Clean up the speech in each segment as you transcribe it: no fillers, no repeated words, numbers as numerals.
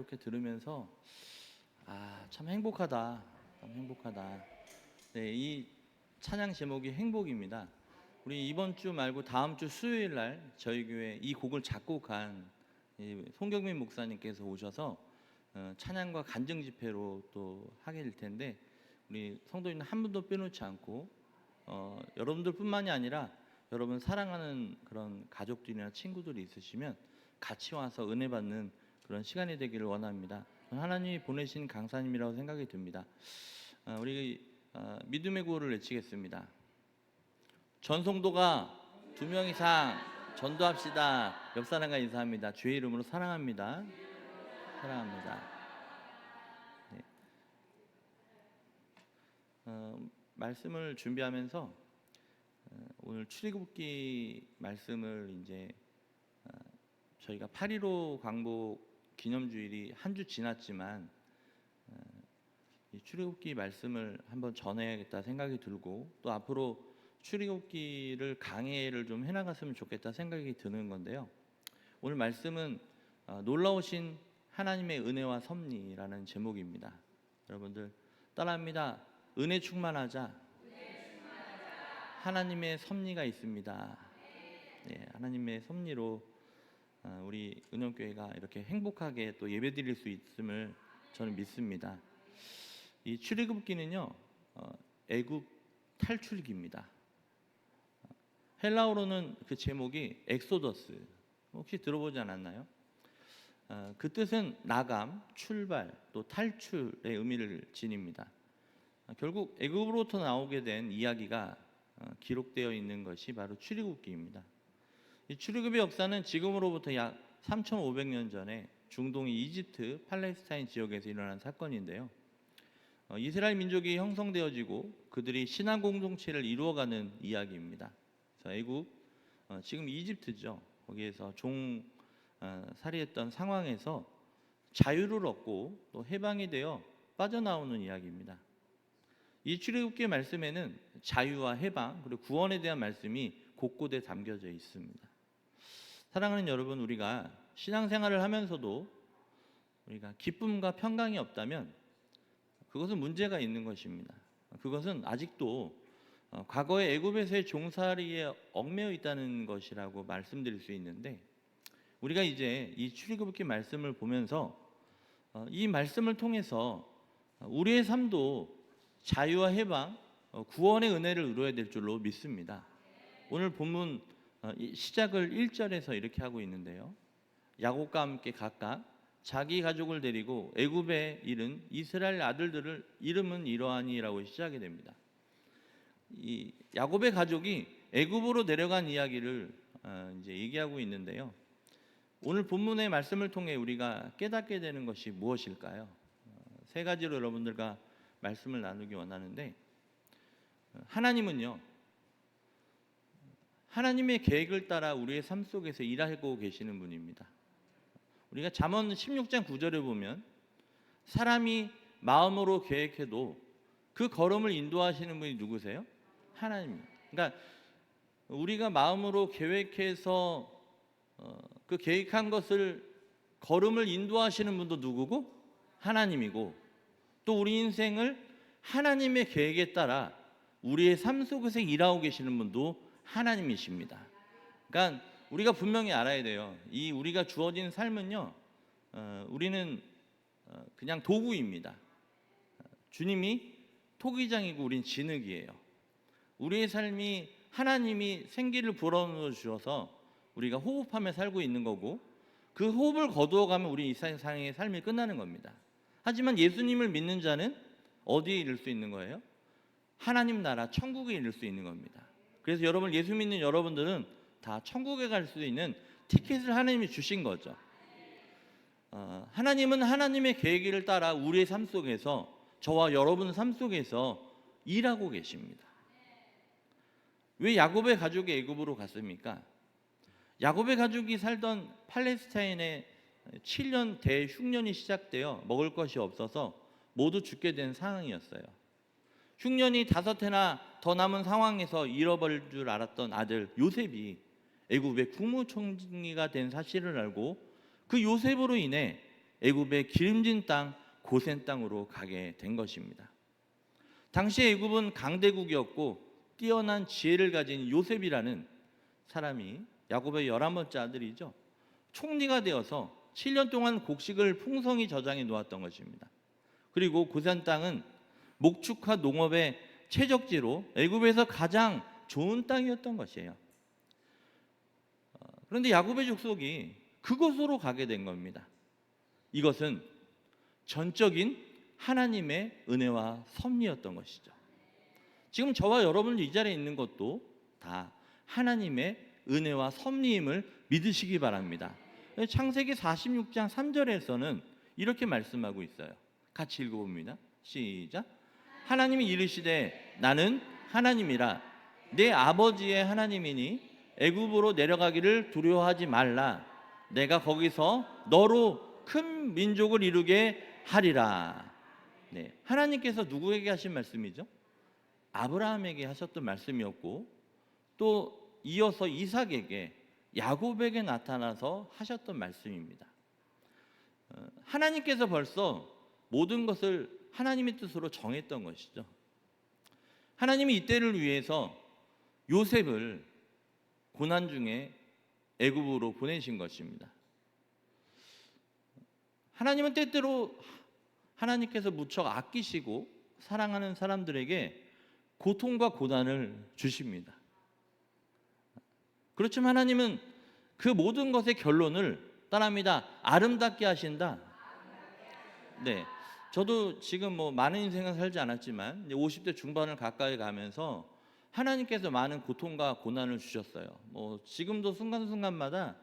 이렇게 들으면서 참 행복하다, 참 행복하다. 네, 이 찬양 제목이 행복입니다. 우리 이번 주 말고 다음 주 수요일 날 저희 교회 이 곡을 작곡한 송경민 목사님께서 오셔서 찬양과 간증 집회로 또 하게 될 텐데, 우리 성도님들 한 분도 빼놓지 않고 여러분들뿐만이 아니라 여러분 사랑하는 그런 가족들이나 친구들이 있으시면 같이 와서 은혜 받는 그런 시간이 되기를 원합니다. 하나님이 보내신 강사님이라고 생각이 듭니다. 우리 믿음의 구호를 외치겠습니다. 전송도가 2명 이상 전도합시다. 옆 사람과 인사합니다. 주의 이름으로 사랑합니다. 사랑합니다. 네. 말씀을 준비하면서 오늘 출애굽기 말씀을 이제 저희가 8.15 광복 기념주일이 한 주 지났지만 이 출애굽기 말씀을 한번 전해야겠다 생각이 들고, 또 앞으로 출애굽기를 강해를 좀 해나갔으면 좋겠다 생각이 드는 건데요. 오늘 말씀은 놀라우신 하나님의 은혜와 섭리라는 제목입니다. 여러분들 따라합니다. 은혜 충만하자. 하나님의 섭리가 있습니다. 네, 하나님의 섭리로 우리 은영교회가 이렇게 행복하게 또 예배드릴 수 있음을 저는 믿습니다. 이 출애굽기는요, 애굽 탈출기입니다. 헬라어로는 그 제목이 엑소더스, 혹시 들어보지 않았나요? 그 뜻은 나감, 출발, 또 탈출의 의미를 지닙니다. 결국 애굽으로부터 나오게 된 이야기가 기록되어 있는 것이 바로 출애굽기입니다. 이 출애굽의 역사는 지금으로부터 약 3,500년 전에 중동의 이집트, 팔레스타인 지역에서 일어난 사건인데요. 이스라엘 민족이 형성되어지고 그들이 신앙 공동체를 이루어가는 이야기입니다. 애굽, 지금 이집트죠. 거기에서 종살이했던 상황에서 자유를 얻고 또 해방이 되어 빠져나오는 이야기입니다. 이 출애굽기의 말씀에는 자유와 해방 그리고 구원에 대한 말씀이 곳곳에 담겨져 있습니다. 사랑하는 여러분, 우리가 신앙생활을 하면서도 우리가 기쁨과 평강이 없다면 그것은 문제가 있는 것입니다. 그것은 아직도 과거의 애굽에서의 종살이에 얽매여 있다는 것이라고 말씀드릴 수 있는데, 우리가 이제 이 출애굽기 말씀을 보면서 이 말씀을 통해서 우리의 삶도 자유와 해방, 구원의 은혜를 누려야 될 줄로 믿습니다. 오늘 본문 시작을 1절에서 이렇게 하고 있는데요. 야곱과 함께 각각 자기 가족을 데리고 애굽에 이른 이스라엘 아들들을 이름은 이러하니라고 시작이 됩니다. 이 야곱의 가족이 애굽으로 내려간 이야기를 이제 얘기하고 있는데요. 오늘 본문의 말씀을 통해 우리가 깨닫게 되는 것이 무엇일까요? 세 가지로 여러분들과 말씀을 나누기 원하는데, 하나님은요, 하나님의 계획을 따라 우리의 삶 속에서 일하고 계시는 분입니다. 우리가 잠언 16장 9절에 보면 사람이 마음으로 계획해도 그 걸음을 인도하시는 분이 누구세요? 하나님입니다. 그러니까 우리가 마음으로 계획해서 그 계획한 것을 걸음을 인도하시는 분도 누구고? 하나님이고, 또 우리 인생을 하나님의 계획에 따라 우리의 삶 속에서 일하고 계시는 분도 하나님이십니다. 그러니까 우리가 분명히 알아야 돼요. 이 우리가 주어진 삶은요, 우리는 그냥 도구입니다. 주님이 토기장이고 우린 진흙이에요. 우리의 삶이 하나님이 생기를 불어넣어 주셔서 우리가 호흡하며 살고 있는 거고, 그 호흡을 거두어가면 우리 이 세상의 삶이 끝나는 겁니다. 하지만 예수님을 믿는 자는 어디에 이를 수 있는 거예요? 하나님 나라 천국에 이를 수 있는 겁니다. 그래서 여러분, 예수 믿는 여러분들은 다 천국에 갈 수 있는 티켓을 하나님이 주신 거죠. 하나님은 하나님의 계획을 따라 우리의 삶 속에서, 저와 여러분 삶 속에서 일하고 계십니다. 왜 야곱의 가족이 애굽으로 갔습니까? 야곱의 가족이 살던 팔레스타인에 7년 대흉년이 시작되어 먹을 것이 없어서 모두 죽게 된 상황이었어요. 흉년이 5해나 더 남은 상황에서 잃어버릴 줄 알았던 아들 요셉이 애굽의 국무총리가 된 사실을 알고 그 요셉으로 인해 애굽의 기름진 땅 고센 땅으로 가게 된 것입니다. 당시 애굽은 강대국이었고 뛰어난 지혜를 가진 요셉이라는 사람이 야곱의 11번째 아들이죠. 총리가 되어서 7년 동안 곡식을 풍성히 저장해 놓았던 것입니다. 그리고 고센 땅은 목축과 농업의 최적지로 애굽에서 가장 좋은 땅이었던 것이에요. 그런데 야곱의 족속이 그곳으로 가게 된 겁니다. 이것은 전적인 하나님의 은혜와 섭리였던 것이죠. 지금 저와 여러분 이 자리에 있는 것도 다 하나님의 은혜와 섭리임을 믿으시기 바랍니다. 창세기 46장 3절에서는 이렇게 말씀하고 있어요. 같이 읽어봅니다. 시작. 하나님이 이르시되 나는 하나님이라 내 아버지의 하나님이니 애굽으로 내려가기를 두려워하지 말라. 내가 거기서 너로 큰 민족을 이루게 하리라. 네, 하나님께서 누구에게 하신 말씀이죠? 아브라함에게 하셨던 말씀이었고 또 이어서 이삭에게 야곱에게 나타나서 하셨던 말씀입니다. 하나님께서 벌써 모든 것을 하나님의 뜻으로 정했던 것이죠. 하나님이 이때를 위해서 요셉을 고난 중에 애굽으로 보내신 것입니다. 하나님은 때때로 하나님께서 무척 아끼시고 사랑하는 사람들에게 고통과 고난을 주십니다. 그렇지만 하나님은 그 모든 것의 결론을 따라합니다. 아름답게 하신다. 네, 저도 지금 많은 인생을 살지 않았지만 50대 중반을 가까이 가면서 하나님께서 많은 고통과 고난을 주셨어요. 지금도 순간순간마다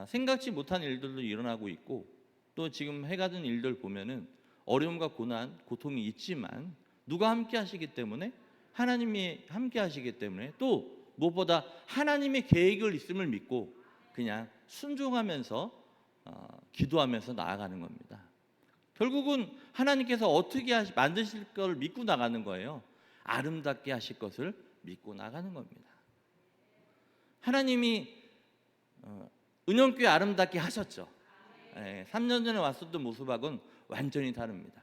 생각지 못한 일들도 일어나고 있고 또 지금 해가 든 일들 보면은 어려움과 고난, 고통이 있지만 누가 함께 하시기 때문에 하나님이 함께 하시기 때문에 또 무엇보다 하나님의 계획을 있음을 믿고 그냥 순종하면서 기도하면서 나아가는 겁니다. 결국은 하나님께서 어떻게 만드실 걸 믿고 나가는 거예요. 아름답게 하실 것을 믿고 나가는 겁니다. 하나님이 은영교회 아름답게 하셨죠. 3년 전에 왔었던 모습하고는 완전히 다릅니다.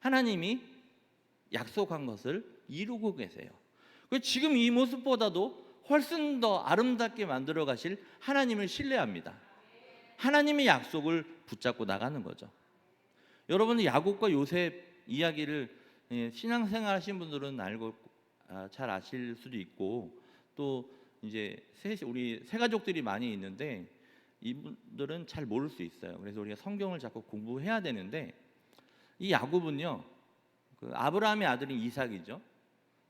하나님이 약속한 것을 이루고 계세요. 지금 이 모습보다도 훨씬 더 아름답게 만들어 가실 하나님을 신뢰합니다. 하나님의 약속을 붙잡고 나가는 거죠. 여러분은 야곱과 요셉 이야기를 신앙생활 하신 분들은 알고 잘 아실 수도 있고 또 이제 우리 세 가족들이 많이 있는데 이분들은 잘 모를 수 있어요. 그래서 우리가 성경을 자꾸 공부해야 되는데 이 야곱은요, 그 아브라함의 아들인 이삭이죠.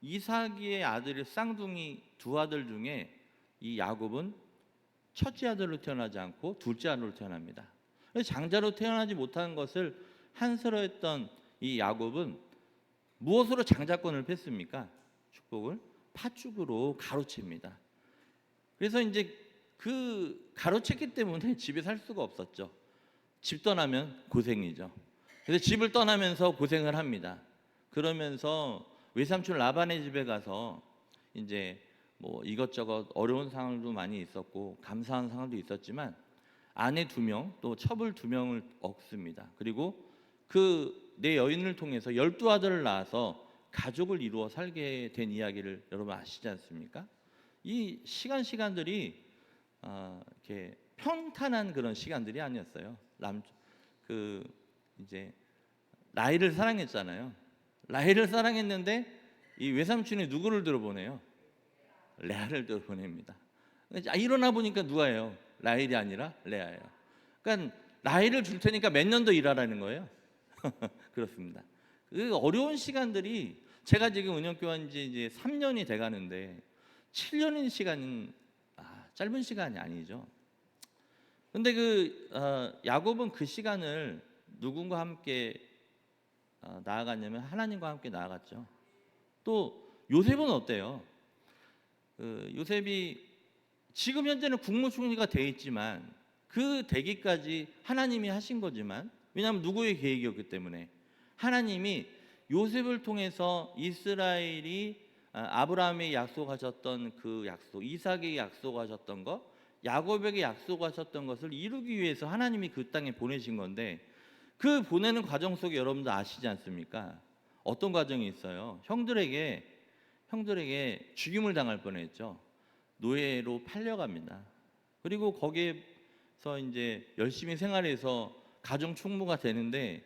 이삭의 아들 쌍둥이 두 아들 중에 이 야곱은 첫째 아들로 태어나지 않고 둘째 아들로 태어납니다. 장자로 태어나지 못한 것을 한스러워했던 이 야곱은 무엇으로 장자권을 뺐습니까? 축복을 팥죽으로 가로챕니다. 그래서 이제 그 가로챘기 때문에 집에 살 수가 없었죠. 집 떠나면 고생이죠. 그래서 집을 떠나면서 고생을 합니다. 그러면서 외삼촌 라반의 집에 가서 이제 이것저것 어려운 상황도 많이 있었고 감사한 상황도 있었지만 아내 2명 또 처불 2명을 얻습니다. 그리고 그 내 여인을 통해서 12아들을 낳아서 가족을 이루어 살게 된 이야기를 여러분 아시지 않습니까? 이 시간들이 이렇게 평탄한 그런 시간들이 아니었어요. 이제 라헬을 사랑했잖아요. 라헬을 사랑했는데 이 외삼촌이 누구를 들어보내요? 레아를 들어보냅니다. 일어나 보니까 누가예요? 라헬이 아니라 레아예요. 그러니까 라헬을 줄 테니까 몇 년 더 일하라는 거예요. 그렇습니다. 그 어려운 시간들이 제가 지금 은영교환 지 이제 3년이 돼가는데 7년인 시간은 짧은 시간이 아니죠. 근데 야곱은 그 시간을 누군가 함께 나아갔냐면 하나님과 함께 나아갔죠. 또 요셉은 어때요? 요셉이 지금 현재는 국무총리가 돼 있지만 그 되기까지 하나님이 하신 거지만 왜냐하면 누구의 계획이었기 때문에 하나님이 요셉을 통해서 이스라엘이 아브라함이 약속하셨던 그 약속, 이삭에게 약속하셨던 거 야곱에게 약속하셨던 것을 이루기 위해서 하나님이 그 땅에 보내신 건데, 그 보내는 과정 속에 여러분들 아시지 않습니까? 어떤 과정이 있어요? 형들에게 죽임을 당할 뻔했죠. 노예로 팔려갑니다. 그리고 거기에서 이제 열심히 생활해서 가정 충무가 되는데,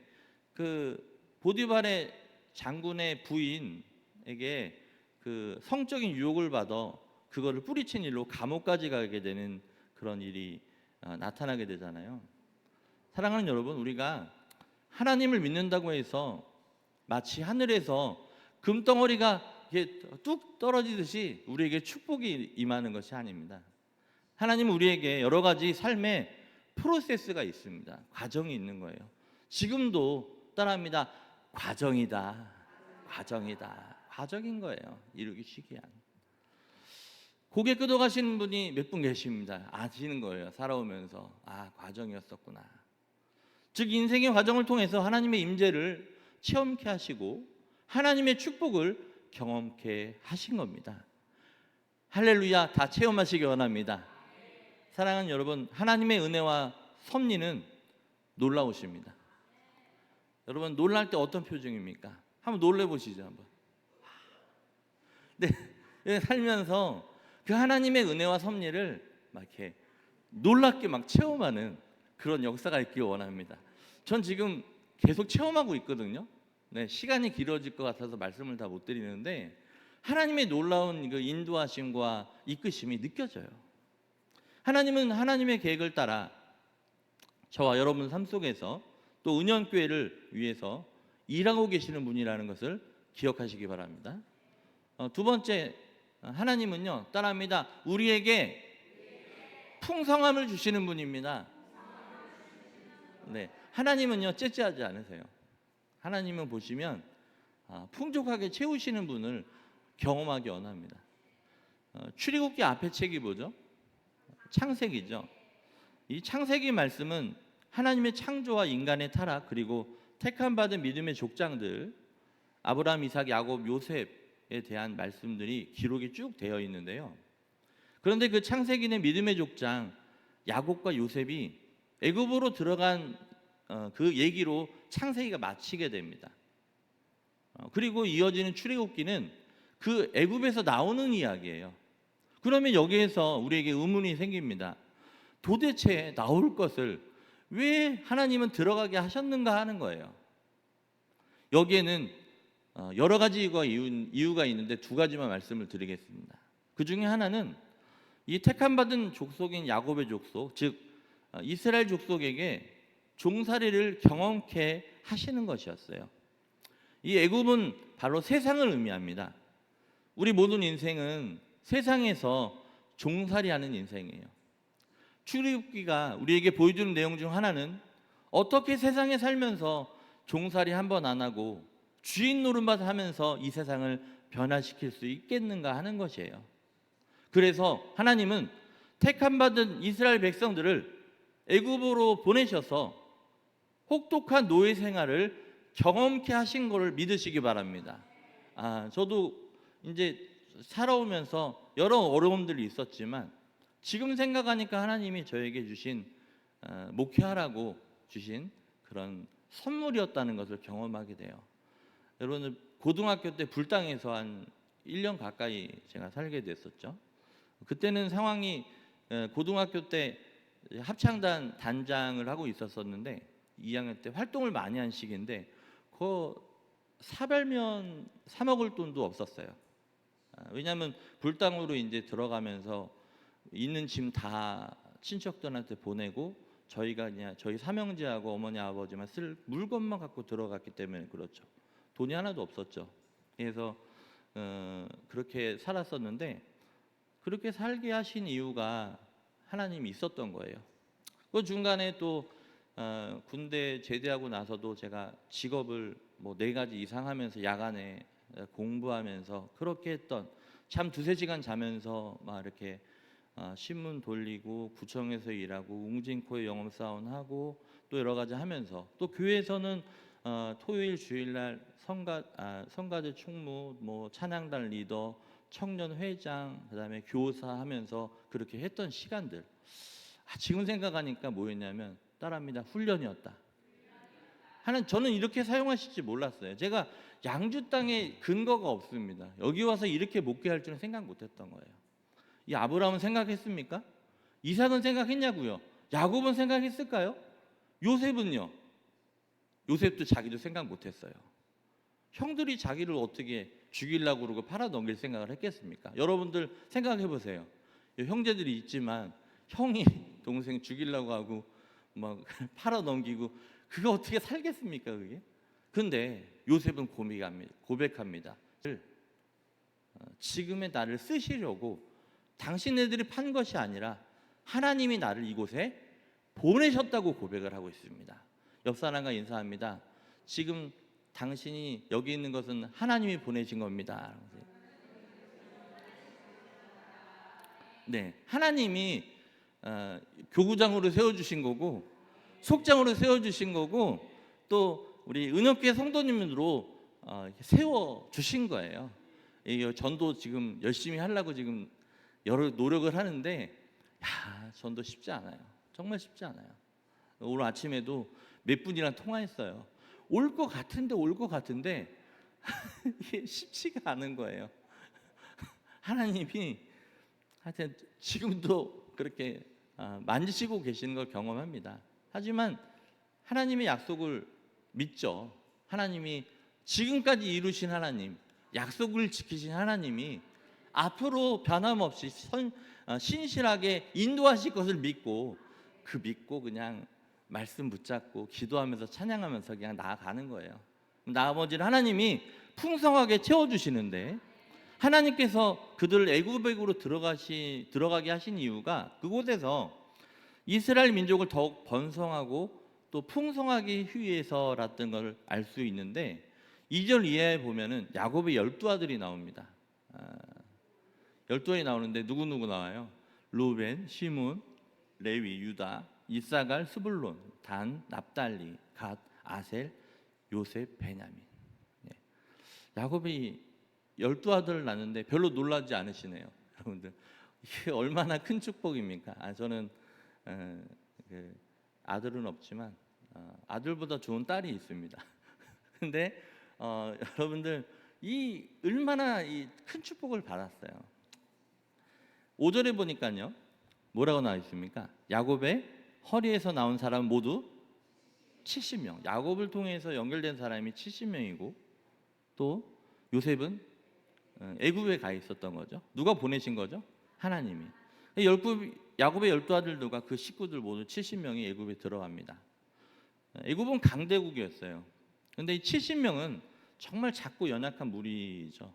그 보디발의 장군의 부인에게 그 성적인 유혹을 받아 그거를 뿌리친 일로 감옥까지 가게 되는 그런 일이 나타나게 되잖아요. 사랑하는 여러분, 우리가 하나님을 믿는다고 해서 마치 하늘에서 금덩어리가 뚝 떨어지듯이 우리에게 축복이 임하는 것이 아닙니다. 하나님은 우리에게 여러 가지 삶의 프로세스가 있습니다. 과정이 있는 거예요. 지금도 따라합니다. 과정이다. 과정인 거예요. 이루기 시기한. 고개 끄덕하시는 분이 몇 분 계십니다. 아시는 거예요. 살아오면서 과정이었었구나. 즉 인생의 과정을 통해서 하나님의 임재를 체험케 하시고 하나님의 축복을 경험케 하신 겁니다. 할렐루야. 다 체험하시기 원합니다. 사랑하는 여러분, 하나님의 은혜와 섭리는 놀라우십니다. 여러분, 놀랄 때 어떤 표정입니까? 한번 놀래보시죠. 한번. 네, 살면서 그 하나님의 은혜와 섭리를 막 이렇게 놀랍게 막 체험하는 그런 역사가 있길 원합니다. 전 지금 계속 체험하고 있거든요. 네, 시간이 길어질 것 같아서 말씀을 다 못 드리는데, 하나님의 놀라운 그 인도하심과 이끄심이 느껴져요. 하나님은 하나님의 계획을 따라 저와 여러분 삶 속에서 또 은연교회를 위해서 일하고 계시는 분이라는 것을 기억하시기 바랍니다. 두 번째, 하나님은요, 따라합니다. 우리에게 풍성함을 주시는 분입니다. 네, 하나님은요 째째하지 않으세요. 하나님은 보시면 풍족하게 채우시는 분을 경험하기 원합니다. 출애굽기 앞에 책이 뭐죠? 창세기죠. 이 창세기 말씀은 하나님의 창조와 인간의 타락, 그리고 택함 받은 믿음의 족장들 아브라함, 이삭, 야곱, 요셉에 대한 말씀들이 기록이 쭉 되어 있는데요. 그런데 그 창세기는 믿음의 족장 야곱과 요셉이 애굽으로 들어간 그 얘기로 창세기가 마치게 됩니다. 그리고 이어지는 출애굽기는 그 애굽에서 나오는 이야기예요. 그러면 여기에서 우리에게 의문이 생깁니다. 도대체 나올 것을 왜 하나님은 들어가게 하셨는가 하는 거예요. 여기에는 여러 가지 이유가 있는데 두 가지만 말씀을 드리겠습니다. 그 중에 하나는 이 택함받은 족속인 야곱의 족속, 즉 이스라엘 족속에게 종살이를 경험케 하시는 것이었어요. 이 애굽은 바로 세상을 의미합니다. 우리 모든 인생은 세상에서 종살이하는 인생이에요. 출애굽기가 우리에게 보여주는 내용 중 하나는 어떻게 세상에 살면서 종살이 한 번 안 하고 주인 노릇만 하면서 이 세상을 변화시킬 수 있겠는가 하는 것이에요. 그래서 하나님은 택함 받은 이스라엘 백성들을 애굽으로 보내셔서 혹독한 노예 생활을 경험케 하신 것을 믿으시기 바랍니다. 저도 이제 살아오면서 여러 어려움들이 있었지만 지금 생각하니까 하나님이 저에게 주신 목회하라고 주신 그런 선물이었다는 것을 경험하게 돼요. 여러분, 고등학교 때 불당에서 한 1년 가까이 제가 살게 됐었죠. 그때는 상황이 고등학교 때 합창단 단장을 하고 있었었는데 2학년 때 활동을 많이 한 시기인데 그 사발면 사 먹을 돈도 없었어요. 왜냐하면 불당으로 이제 들어가면서 있는 짐 다 친척들한테 보내고 저희가 그냥 저희 삼형제하고 어머니 아버지만 쓸 물건만 갖고 들어갔기 때문에 그렇죠. 돈이 하나도 없었죠. 그래서 그렇게 살았었는데 그렇게 살게 하신 이유가 하나님이 있었던 거예요. 그 중간에 또 군대 제대하고 나서도 제가 직업을 뭐 4가지 이상 하면서 야간에 공부하면서 그렇게 했던 참 2-3시간 자면서 막 이렇게 신문 돌리고 구청에서 일하고 웅진코에 영업사원하고 또 여러 가지 하면서 또 교회에서는 토요일 주일날 성가대 총무, 뭐 찬양단 리더, 청년 회장, 그다음에 교사 하면서 그렇게 했던 시간들 지금 생각하니까 뭐였냐면 따라합니다. 훈련이었다. 저는 이렇게 사용하실지 몰랐어요. 제가 양주 땅에 근거가 없습니다. 여기 와서 이렇게 목회할 줄은 생각 못했던 거예요. 이 아브라함은 생각했습니까? 이삭은 생각했냐고요? 야곱은 생각했을까요? 요셉은요? 요셉도 자기도 생각 못했어요. 형들이 자기를 어떻게 죽이려고 그러고 팔아넘길 생각을 했겠습니까? 여러분들 생각해 보세요. 형제들이 있지만 형이 동생 죽이려고 하고 막 팔아넘기고 그거 어떻게 살겠습니까 그게? 근데 요셉은 고백합니다. 지금의 나를 쓰시려고 당신네들이 판 것이 아니라 하나님이 나를 이곳에 보내셨다고 고백을 하고 있습니다. 옆 사람과 인사합니다. 지금 당신이 여기 있는 것은 하나님이 보내신 겁니다. 네, 하나님이 교구장으로 세워주신 거고 속장으로 세워주신 거고 또 우리 은혁교회 성도님으로 세워주신 거예요. 이 전도 지금 열심히 하려고 지금 여러 노력을 하는데 전도 쉽지 않아요. 정말 쉽지 않아요. 오늘 아침에도 몇 분이랑 통화했어요. 올 것 같은데 이게 쉽지가 않은 거예요. 하나님이 하여튼 지금도 그렇게 만지시고 계시는 걸 경험합니다. 하지만 하나님의 약속을 믿죠. 하나님이 지금까지 이루신 하나님, 약속을 지키신 하나님이 앞으로 변함없이 신실하게 인도하실 것을 믿고 그냥 말씀 붙잡고 기도하면서 찬양하면서 그냥 나아가는 거예요. 나머지는 하나님이 풍성하게 채워주시는데 하나님께서 그들을 애굽으로 들어가게 하신 이유가 그곳에서 이스라엘 민족을 더욱 번성하고 또 풍성하게 하기 위해서라던 걸 알 수 있는데 2절 이하에 보면은 야곱의 12아들이 나옵니다. 12아들이 나오는데 누구 나와요? 루벤, 시몬, 레위, 유다, 이사갈, 스불론, 단, 납달리, 갓, 아셀, 요셉, 베냐민. 야곱이 12아들을 낳는데 별로 놀라지 않으시네요. 여러분들 이게 얼마나 큰 축복입니까? 저는 아들은 없지만 아들보다 좋은 딸이 있습니다. 근데 여러분들 이 얼마나 큰 축복을 받았어요. 5절에 보니까요. 뭐라고 나와 있습니까? 야곱의 허리에서 나온 사람 모두 70명. 야곱을 통해서 연결된 사람이 70명이고 또 요셉은 애굽에 가 있었던 거죠. 누가 보내신 거죠? 하나님이. 야곱의 12아들들과 그 식구들 모두 70명이 애굽에 들어갑니다. 애굽은 강대국이었어요. 그런데 이 70명은 정말 작고 연약한 무리죠.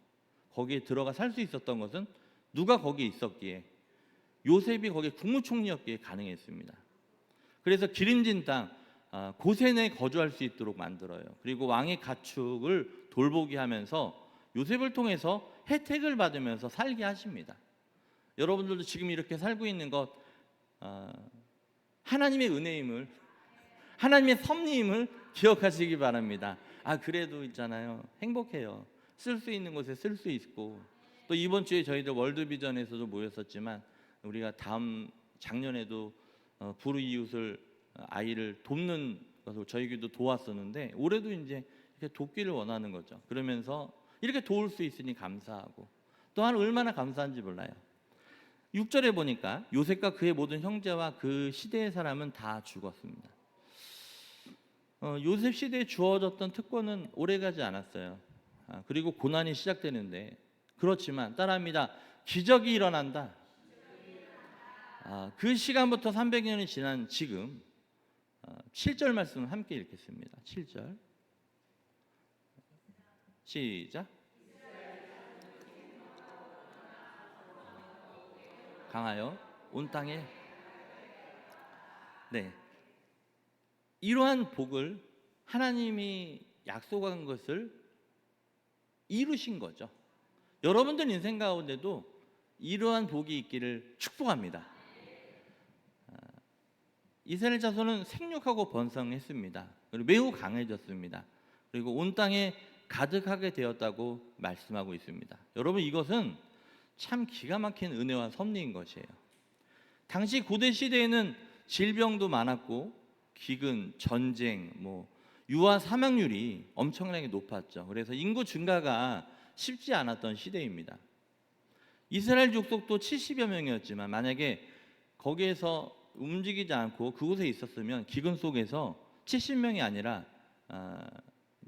거기에 들어가 살 수 있었던 것은 누가 거기에 있었기에 요셉이 거기에 국무총리였기에 가능했습니다. 그래서 기름진 땅 고센에 거주할 수 있도록 만들어요. 그리고 왕의 가축을 돌보게 하면서 요셉을 통해서 혜택을 받으면서 살게 하십니다. 여러분들도 지금 이렇게 살고 있는 것 하나님의 은혜임을 하나님의 섭리임을 기억하시기 바랍니다. 그래도 있잖아요. 행복해요. 쓸 수 있는 곳에 쓸 수 있고 또 이번 주에 저희들 월드비전에서도 모였었지만 우리가 작년에도 불우이웃을 아이를 돕는 것을 저희 교회도 도왔었는데 올해도 이제 이렇게 돕기를 원하는 거죠. 그러면서 이렇게 도울 수 있으니 감사하고 또한 얼마나 감사한지 몰라요. 6절에 보니까 요셉과 그의 모든 형제와 그 시대의 사람은 다 죽었습니다. 요셉 시대에 주어졌던 특권은 오래가지 않았어요. 그리고 고난이 시작되는데 그렇지만 따라합니다. 기적이 일어난다. 그 시간부터 300년이 지난 지금 7절 말씀을 함께 읽겠습니다. 7절 시작. 강하여 온 땅에 이러한 복을 하나님이 약속한 것을 이루신 거죠. 여러분들 인생 가운데도 이러한 복이 있기를 축복합니다. 이스라엘 자손은 생육하고 번성했습니다. 그리고 매우 강해졌습니다. 그리고 온 땅에 가득하게 되었다고 말씀하고 있습니다. 여러분 이것은 참 기가 막힌 은혜와 섭리인 것이에요. 당시 고대 시대에는 질병도 많았고 기근, 전쟁, 유아 사망률이 엄청나게 높았죠. 그래서 인구 증가가 쉽지 않았던 시대입니다. 이스라엘 족속도 70여 명이었지만 만약에 거기에서 움직이지 않고 그곳에 있었으면 기근 속에서 70명이 아니라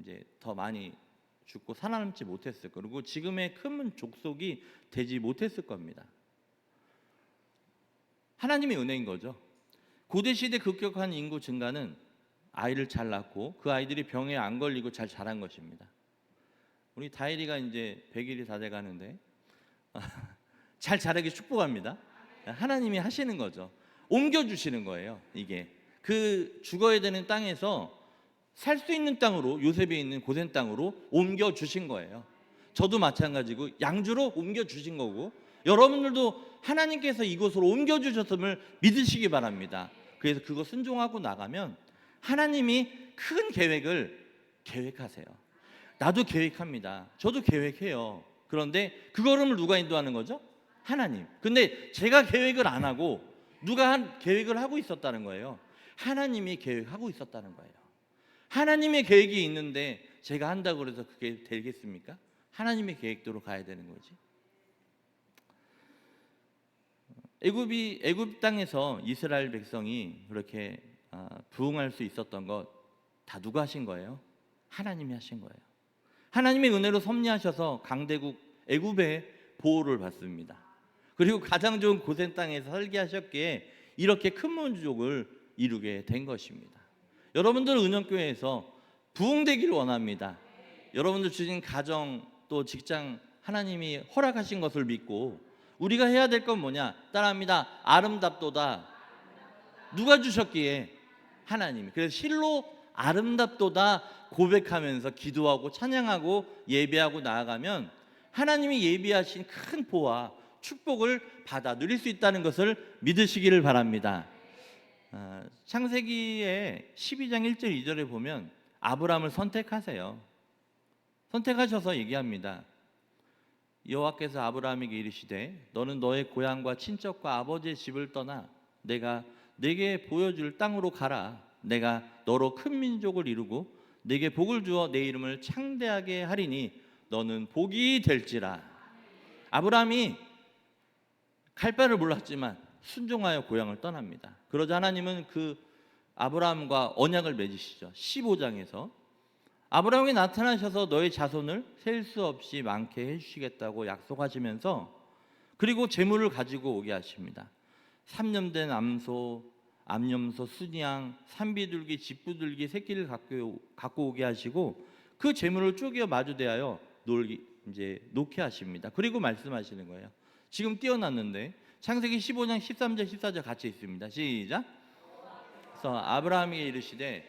이제 더 많이 죽고 살아남지 못했을 거고, 그리고 지금의 큰 족속이 되지 못했을 겁니다. 하나님의 은혜인 거죠. 고대 시대 급격한 인구 증가는 아이를 잘 낳고 그 아이들이 병에 안 걸리고 잘 자란 것입니다. 우리 다일이가 이제 100일이 다 돼가는데 잘 자라기 축복합니다. 하나님이 하시는 거죠. 옮겨주시는 거예요. 이게 그 죽어야 되는 땅에서 살 수 있는 땅으로, 요셉이 있는 고센 땅으로 옮겨주신 거예요. 저도 마찬가지고 양주로 옮겨주신 거고, 여러분들도 하나님께서 이곳으로 옮겨주셨음을 믿으시기 바랍니다. 그래서 그거 순종하고 나가면 하나님이 큰 계획을 계획하세요. 나도 계획합니다. 저도 계획해요. 그런데 그 걸음을 누가 인도하는 거죠? 하나님. 근데 제가 계획을 안 하고 누가 계획을 하고 있었다는 거예요. 하나님이 계획하고 있었다는 거예요. 하나님의 계획이 있는데 제가 한다고 해서 그게 되겠습니까? 하나님의 계획대로 가야 되는 거지. 애굽 땅에서 이스라엘 백성이 그렇게 부흥할 수 있었던 것 다 누가 하신 거예요? 하나님이 하신 거예요. 하나님의 은혜로 섭리하셔서 강대국 애굽의 보호를 받습니다. 그리고 가장 좋은 고센 땅에서 살게 하셨기에 이렇게 큰 민족을 이루게 된 것입니다. 여러분들 은영교회에서 부흥되기를 원합니다. 여러분들 주신 가정 또 직장 하나님이 허락하신 것을 믿고 우리가 해야 될 건 뭐냐? 따라합니다. 아름답도다. 누가 주셨기에? 하나님이. 그래서 실로 아름답도다 고백하면서 기도하고 찬양하고 예배하고 나아가면 하나님이 예비하신 큰 보화 축복을 받아 누릴 수 있다는 것을 믿으시기를 바랍니다. 창세기의 12장 1절 2절에 보면 아브라함을 선택하세요. 선택하셔서 얘기합니다. 여호와께서 아브라함에게 이르시되 너는 너의 고향과 친척과 아버지의 집을 떠나 내가 네게 보여줄 땅으로 가라. 내가 너로 큰 민족을 이루고 네게 복을 주어 내 이름을 창대하게 하리니 너는 복이 될지라. 아브라함이 갈 바를 몰랐지만 순종하여 고향을 떠납니다. 그러자 하나님은 그 아브라함과 언약을 맺으시죠. 15장에서 아브라함이 나타나셔서 너의 자손을 셀 수 없이 많게 해주시겠다고 약속하시면서 그리고 재물을 가지고 오게 하십니다. 3년 된 암염소, 순양, 산비둘기, 집부둘기 새끼를 갖고 오게 하시고 그 재물을 쪼개어 마주대하여 놓게 하십니다. 그리고 말씀하시는 거예요. 지금 띄어놨는데 창세기 15장 13절 14절 같이 있습니다. 시작. 그래서 아브라함에게 이르시되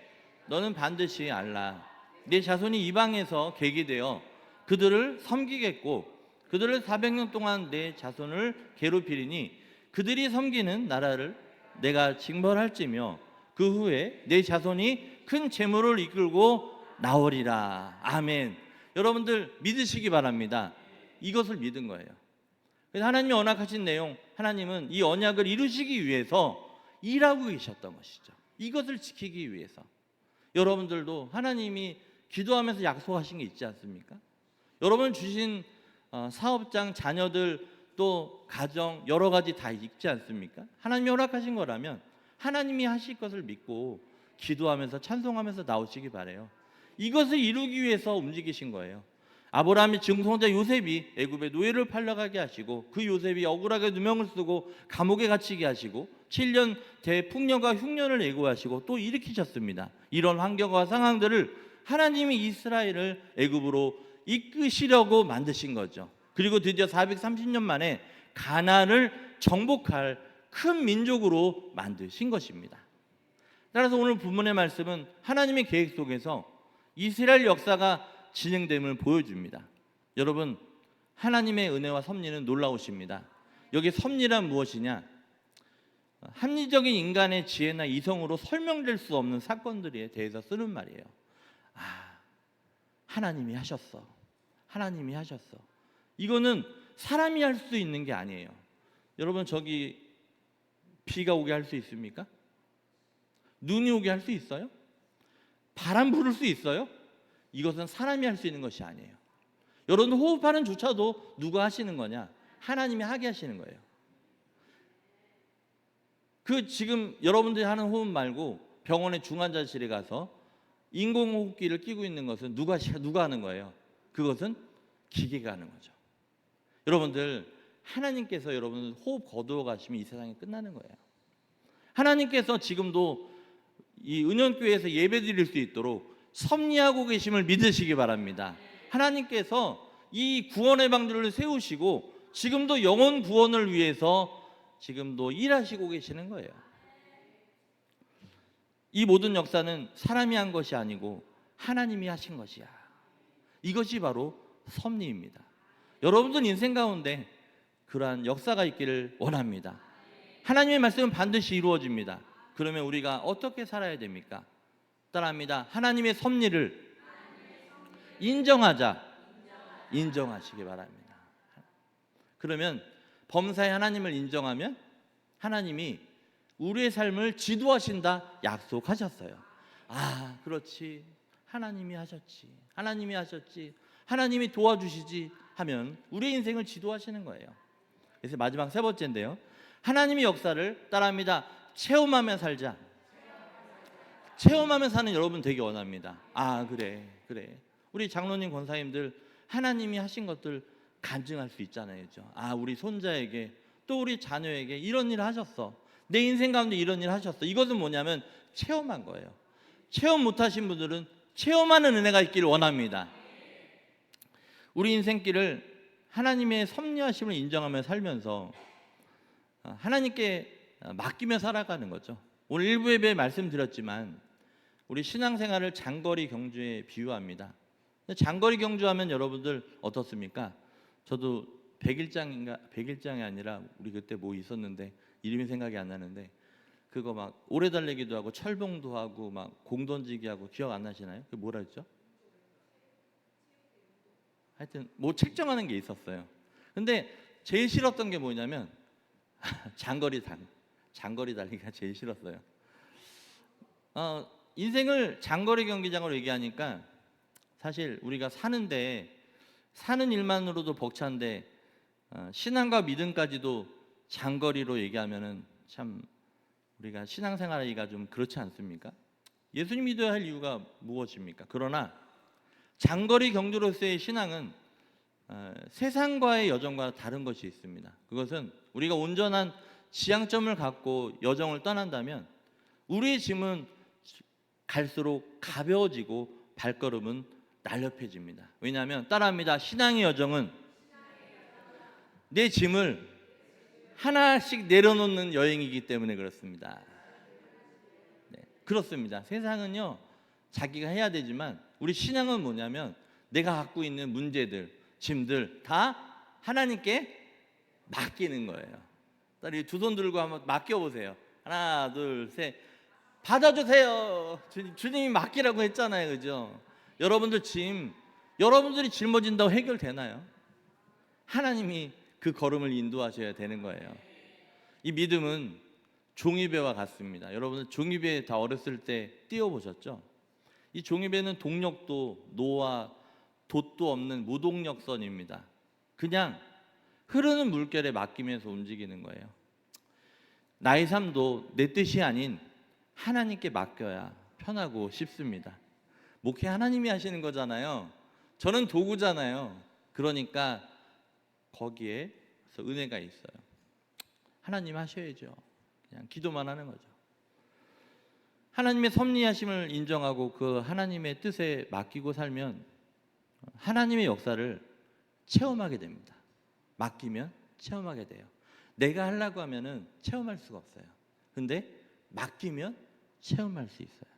너는 반드시 알라. 네 자손이 이방에서 객이 되어 그들을 섬기겠고 그들을 400년 동안 내 자손을 괴롭히리니 그들이 섬기는 나라를 내가 징벌할지며 그 후에 내 자손이 큰 재물을 이끌고 나오리라. 아멘. 여러분들 믿으시기 바랍니다. 이것을 믿은 거예요. 그래서 하나님이 언약하신 내용, 하나님은 이 언약을 이루시기 위해서 일하고 계셨던 것이죠. 이것을 지키기 위해서. 여러분들도 하나님이 기도하면서 약속하신 게 있지 않습니까? 여러분 주신 사업장, 자녀들, 또 가정 여러 가지 다 있지 않습니까? 하나님이 허락하신 거라면 하나님이 하실 것을 믿고 기도하면서 찬송하면서 나오시기 바래요. 이것을 이루기 위해서 움직이신 거예요. 아브라함의 증손자 요셉이 애굽의 노예를 팔려가게 하시고 그 요셉이 억울하게 누명을 쓰고 감옥에 갇히게 하시고 7년 대풍년과 흉년을 예고하시고 또 일으키셨습니다. 이런 환경과 상황들을 하나님이 이스라엘을 애굽으로 이끄시려고 만드신 거죠. 그리고 드디어 430년 만에 가나안을 정복할 큰 민족으로 만드신 것입니다. 따라서 오늘 본문의 말씀은 하나님의 계획 속에서 이스라엘 역사가 진행됨을 보여줍니다. 여러분, 하나님의 은혜와 섭리는 놀라우십니다. 여기 섭리란 무엇이냐? 합리적인 인간의 지혜나 이성으로 설명될 수 없는 사건들에 대해서 쓰는 말이에요. 하나님이 하셨어. 하나님이 하셨어. 이거는 사람이 할 수 있는 게 아니에요. 여러분, 저기 비가 오게 할 수 있습니까? 눈이 오게 할 수 있어요? 바람 부를 수 있어요? 이것은 사람이 할 수 있는 것이 아니에요. 여러분 호흡하는 조차도 누가 하시는 거냐? 하나님이 하게 하시는 거예요. 그 지금 여러분들이 하는 호흡 말고 병원의 중환자실에 가서 인공호흡기를 끼고 있는 것은 누가 하는 거예요? 그것은 기계가 하는 거죠. 여러분들 하나님께서 여러분들 호흡 거두어 가시면 이 세상이 끝나는 거예요. 하나님께서 지금도 이 은연교회에서 예배 드릴 수 있도록 섭리하고 계심을 믿으시기 바랍니다. 하나님께서 이 구원의 방주를 세우시고 지금도 영혼 구원을 위해서 지금도 일하시고 계시는 거예요. 이 모든 역사는 사람이 한 것이 아니고 하나님이 하신 것이야. 이것이 바로 섭리입니다. 여러분들 인생 가운데 그러한 역사가 있기를 원합니다. 하나님의 말씀은 반드시 이루어집니다. 그러면 우리가 어떻게 살아야 됩니까? 따라합니다. 하나님의 섭리를 인정하시기 바랍니다. 그러면 범사의 하나님을 인정하면 하나님이 우리의 삶을 지도하신다 약속하셨어요. 아, 그렇지. 하나님이 하셨지. 하나님이 도와주시지 하면 우리의 인생을 지도하시는 거예요. 그래서 마지막 세 번째인데요. 하나님의 역사를 따라합니다. 체험하며 살자. 체험하며 사는 여러분 되게 원합니다. 아, 그래. 우리 장로님, 권사님들 하나님이 하신 것들 간증할 수 있잖아요. 그렇죠? 아, 우리 손자에게 또 우리 자녀에게 이런 일을 하셨어. 내 인생 가운데 이런 일을 하셨어. 이것은 뭐냐면 체험한 거예요. 체험 못하신 분들은 체험하는 은혜가 있기를 원합니다. 우리 인생길을 하나님의 섭리하심을 인정하며 살면서 하나님께 맡기며 살아가는 거죠. 오늘 일부 예배에 말씀드렸지만 우리 신앙생활을 장거리 경주에 비유합니다. 장거리 경주하면 여러분들 어떻습니까? 저도 100일장이 아니라 우리 그때 뭐 있었는데 이름이 생각이 안 나는데 그거 막 오래 달리기도 하고 철봉도 하고 막 공 던지기 하고 기억 안 나시나요? 그게 뭐라 했죠? 하여튼 뭐 책정하는 게 있었어요. 근데 제일 싫었던 게 뭐냐면 장거리 달리기가 제일 싫었어요. 인생을 장거리 경기장으로 얘기하니까 사실 우리가 사는 일만으로도 벅찬데 신앙과 믿음까지도 장거리로 얘기하면은 참 우리가 신앙생활하기가 좀 그렇지 않습니까? 예수님 믿어야 할 이유가 무엇입니까? 그러나 장거리 경주로서의 신앙은 세상과의 여정과 다른 것이 있습니다. 그것은 우리가 온전한 지향점을 갖고 여정을 떠난다면 우리의 짐은 갈수록 가벼워지고 발걸음은 날렵해집니다. 왜냐하면 따라합니다. 신앙의 여정은 내 짐을 하나씩 내려놓는 여행이기 때문에 그렇습니다. 네, 그렇습니다. 세상은요 자기가 해야 되지만 우리 신앙은 뭐냐면 내가 갖고 있는 문제들, 짐들 다 하나님께 맡기는 거예요. 두 손 들고 한번 맡겨보세요. 하나, 둘, 셋. 받아주세요. 주님이 맡기라고 했잖아요, 그죠? 여러분들이 짊어진다고 해결되나요? 하나님이 그 걸음을 인도하셔야 되는 거예요. 이 믿음은 종이배와 같습니다. 여러분들 종이배 다 어렸을 때 띄워보셨죠? 이 종이배는 동력도 노와 돛도 없는 무동력선입니다. 그냥 흐르는 물결에 맡기면서 움직이는 거예요. 나의 삶도 내 뜻이 아닌 하나님께 맡겨야 편하고 쉽습니다. 목회 하나님이 하시는 거잖아요. 저는 도구잖아요. 그러니까 거기에 은혜가 있어요. 하나님 하셔야죠. 그냥 기도만 하는 거죠. 하나님의 섭리하심을 인정하고 그 하나님의 뜻에 맡기고 살면 하나님의 역사를 체험하게 됩니다. 맡기면 체험하게 돼요. 내가 하려고 하면은 체험할 수가 없어요. 근데 맡기면 체험할 수 있어요.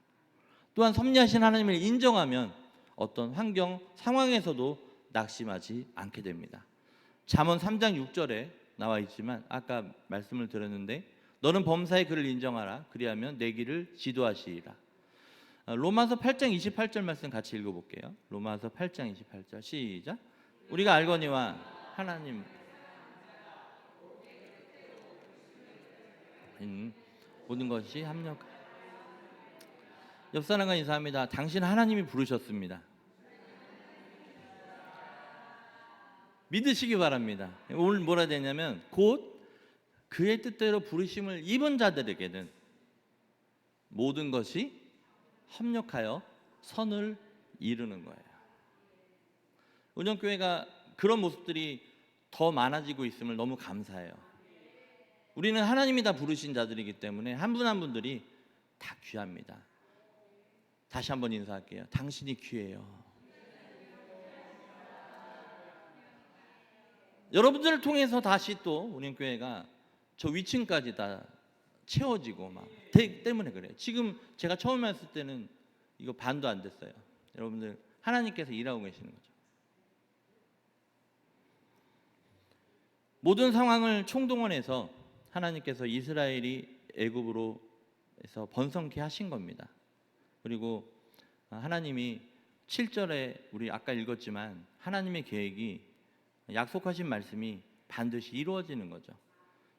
또한 섭리하신 하나님을 인정하면 어떤 환경, 상황에서도 낙심하지 않게 됩니다. 잠언 3장 6절에 나와 있지만 아까 말씀을 드렸는데 너는 범사의 그를 인정하라. 그리하면 내 길을 지도하시리라. 로마서 8장 28절 말씀 같이 읽어볼게요. 로마서 8장 28절 시작. 우리가 알거니와 하나님 모든 것이 합력. 옆 사람과 인사합니다. 당신 하나님이 부르셨습니다. 믿으시기 바랍니다. 오늘 뭐라 되냐면 곧 그의 뜻대로 부르심을 입은 자들에게는 모든 것이 협력하여 선을 이루는 거예요. 은영교회가 그런 모습들이 더 많아지고 있음을 너무 감사해요. 우리는 하나님이 다 부르신 자들이기 때문에 한 분 한 분들이 다 귀합니다. 다시 한번 인사할게요. 당신이 귀해요. 여러분들을 통해서 다시 또 은영교회가 저 위층까지 다 채워지고 막 때문에 그래요. 지금 제가 처음 왔을 때는 이거 반도 안 됐어요. 여러분들 하나님께서 일하고 계시는 거죠. 모든 상황을 총동원해서 하나님께서 이스라엘이 애굽으로에서 번성케 하신 겁니다. 그리고 하나님이 7절에 우리 아까 읽었지만 하나님의 계획이 약속하신 말씀이 반드시 이루어지는 거죠.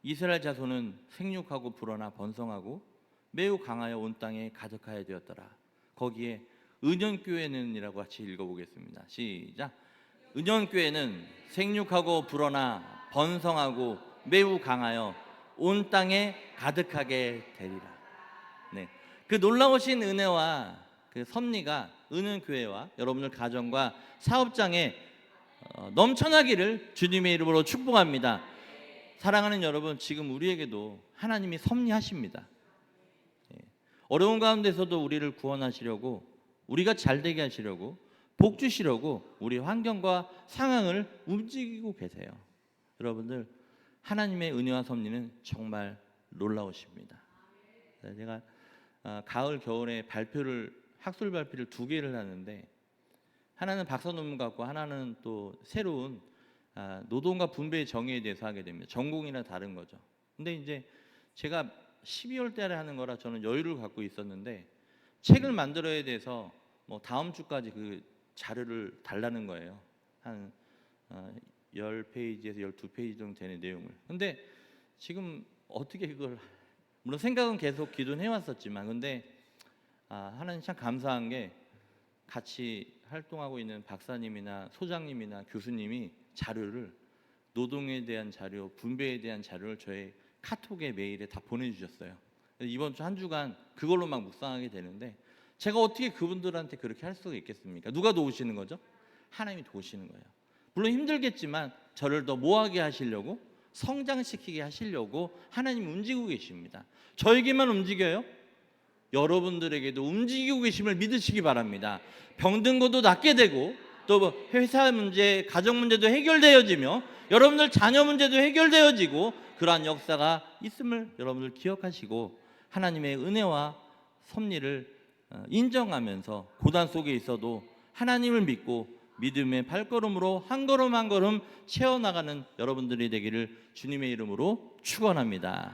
이스라엘 자손은 생육하고 불어나 번성하고 매우 강하여 온 땅에 가득하여 되었더라. 거기에 은연교회는이라고 같이 읽어보겠습니다. 시작. 은연교회는 생육하고 불어나 번성하고 매우 강하여 온 땅에 가득하게 되리라. 네, 그 놀라우신 은혜와 그 섭리가 은연교회와 여러분들 가정과 사업장에 넘쳐나기를 주님의 이름으로 축복합니다. 사랑하는 여러분, 지금 우리에게도 하나님이 섭리하십니다. 어려운 가운데서도 우리를 구원하시려고, 우리가 잘되게 하시려고, 복 주시려고 우리 환경과 상황을 움직이고 계세요. 여러분들 하나님의 은혜와 섭리는 정말 놀라우십니다. 제가 가을 겨울에 학술 발표를 2개를 하는데, 하나는 박사 논문 갖고 하나는 또 새로운 노동과 분배의 정의에 대해서 하게 됩니다. 전공이랑 다른 거죠. 근데 이제 제가 12월 달에 하는 거라 저는 여유를 갖고 있었는데 책을 만들어야 돼서 뭐 다음 주까지 그 자료를 달라는 거예요. 한 10페이지에서 12페이지 정도 되는 내용을. 근데 지금 어떻게 그걸, 물론 생각은 계속 기도는 해왔었지만, 근데 하나님 참 감사한 게 같이 활동하고 있는 박사님이나 소장님이나 교수님이 자료를, 노동에 대한 자료, 분배에 대한 자료를 저의 카톡에 메일에 다 보내주셨어요. 이번 주 한 주간 그걸로 막 묵상하게 되는데, 제가 어떻게 그분들한테 그렇게 할 수가 있겠습니까? 누가 도우시는 거죠? 하나님이 도우시는 거예요. 물론 힘들겠지만 저를 더 모하게 하시려고, 성장시키게 하시려고 하나님이 움직이고 계십니다. 저에게만 움직여요? 여러분들에게도 움직이고 계심을 믿으시기 바랍니다. 병든 것도 낫게 되고, 또 회사 문제, 가정 문제도 해결되어지며 여러분들 자녀 문제도 해결되어지고, 그러한 역사가 있음을 여러분들 기억하시고 하나님의 은혜와 섭리를 인정하면서 고난 속에 있어도 하나님을 믿고 믿음의 발걸음으로 한 걸음 한 걸음 채워나가는 여러분들이 되기를 주님의 이름으로 축원합니다.